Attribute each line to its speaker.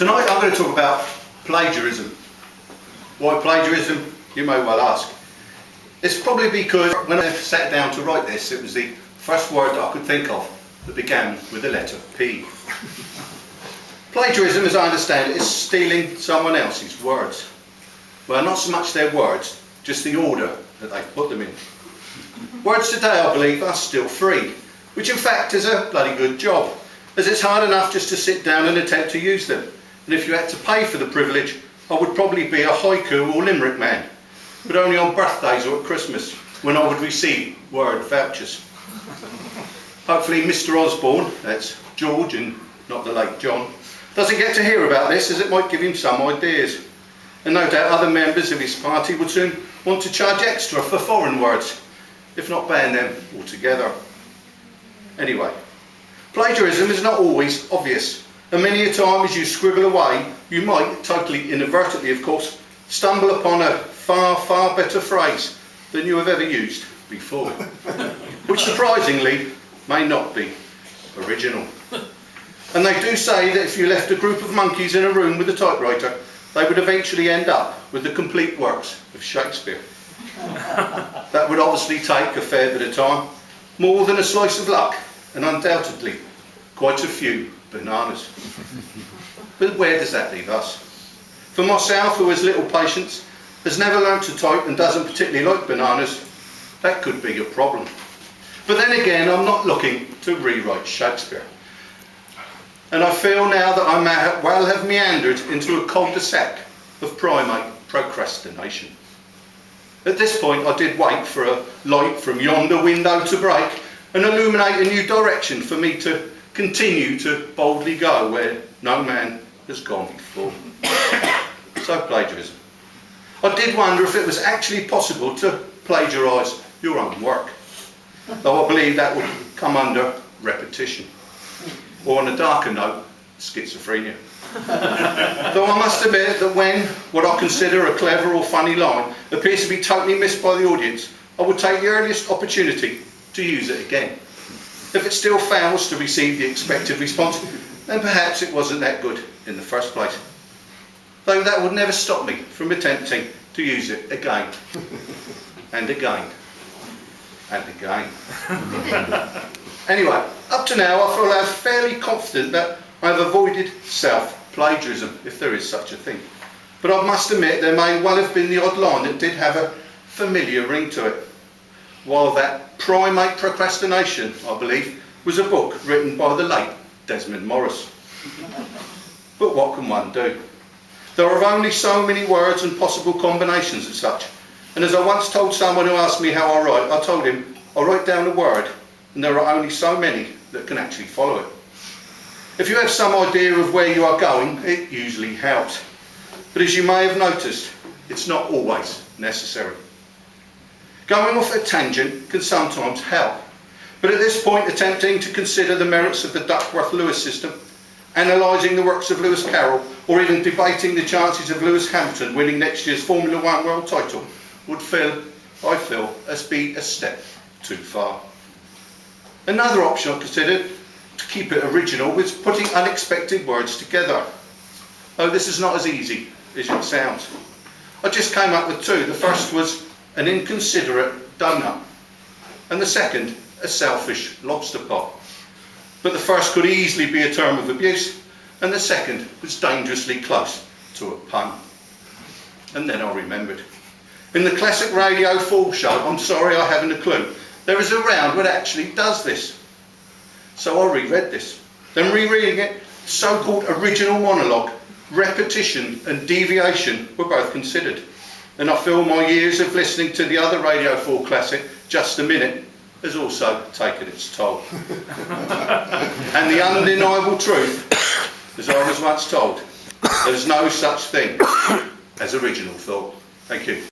Speaker 1: Tonight I'm going to talk about plagiarism. Why plagiarism, you may well ask. It's probably because when I sat down to write this, it was the first word that I could think of that began with the letter P. Plagiarism, as I understand it, is stealing someone else's words. Well, not so much their words, just the order that they put them in. Words today, I believe, are still free, which in fact is a bloody good job, as it's hard enough just to sit down and attempt to use them. And if you had to pay for the privilege, I would probably be a haiku or limerick man, but only on birthdays or at Christmas, when I would receive word vouchers. Hopefully Mr. Osborne, that's George and not the late John, doesn't get to hear about this, as it might give him some ideas. And no doubt other members of his party would soon want to charge extra for foreign words, if not ban them altogether. Anyway, plagiarism is not always obvious, and many a time as you scribble away, you might, totally inadvertently of course, stumble upon a far, far better phrase than you have ever used before, which surprisingly may not be original. And they do say that if you left a group of monkeys in a room with a typewriter, they would eventually end up with the complete works of Shakespeare. That would obviously take a fair bit of time, more than a slice of luck, and undoubtedly quite a few bananas. But where does that leave us? For myself, who has little patience, has never learnt to type and doesn't particularly like bananas, that could be a problem. But then again, I'm not looking to rewrite Shakespeare. And I feel now that I may well have meandered into a cul-de-sac of primate procrastination. At this point, I did wait for a light from yonder window to break and illuminate a new direction for me to continue to boldly go where no man has gone before. So plagiarism. I did wonder if it was actually possible to plagiarise your own work, though I believe that would come under repetition, or on a darker note, schizophrenia. Though I must admit that when what I consider a clever or funny line appears to be totally missed by the audience, I would take the earliest opportunity to use it again. If it still fails to receive the expected response, then perhaps it wasn't that good in the first place. Though that would never stop me from attempting to use it again, and again, and again. Anyway, up to now I feel I'm fairly confident that I have avoided self-plagiarism, if there is such a thing. But I must admit there may well have been the odd line that did have a familiar ring to it. While that primate procrastination, I believe, was a book written by the late Desmond Morris. But what can one do? There are only so many words and possible combinations and such. And as I once told someone who asked me how I write, I told him, I write down a word, and there are only so many that can actually follow it. If you have some idea of where you are going, it usually helps. But as you may have noticed, it's not always necessary. Going off a tangent can sometimes help, but at this point attempting to consider the merits of the Duckworth-Lewis system, analysing the works of Lewis Carroll, or even debating the chances of Lewis Hamilton winning next year's Formula One world title would feel, I feel, as be a step too far. Another option I considered to keep it original was putting unexpected words together. Oh, this is not as easy as it sounds. I just came up with two. The first was an inconsiderate donut, and the second, a selfish lobster pot. But the first could easily be a term of abuse, and the second was dangerously close to a pun. And then I remembered. In the classic Radio 4 show, I'm sorry I haven't a clue, there is a round that actually does this. So I reread this. Then rereading it, so-called original monologue, repetition and deviation were both considered. And I feel my years of listening to the other Radio 4 classic, Just a Minute, has also taken its toll. And the undeniable truth, as I was once told, there's no such thing as original thought. Thank you.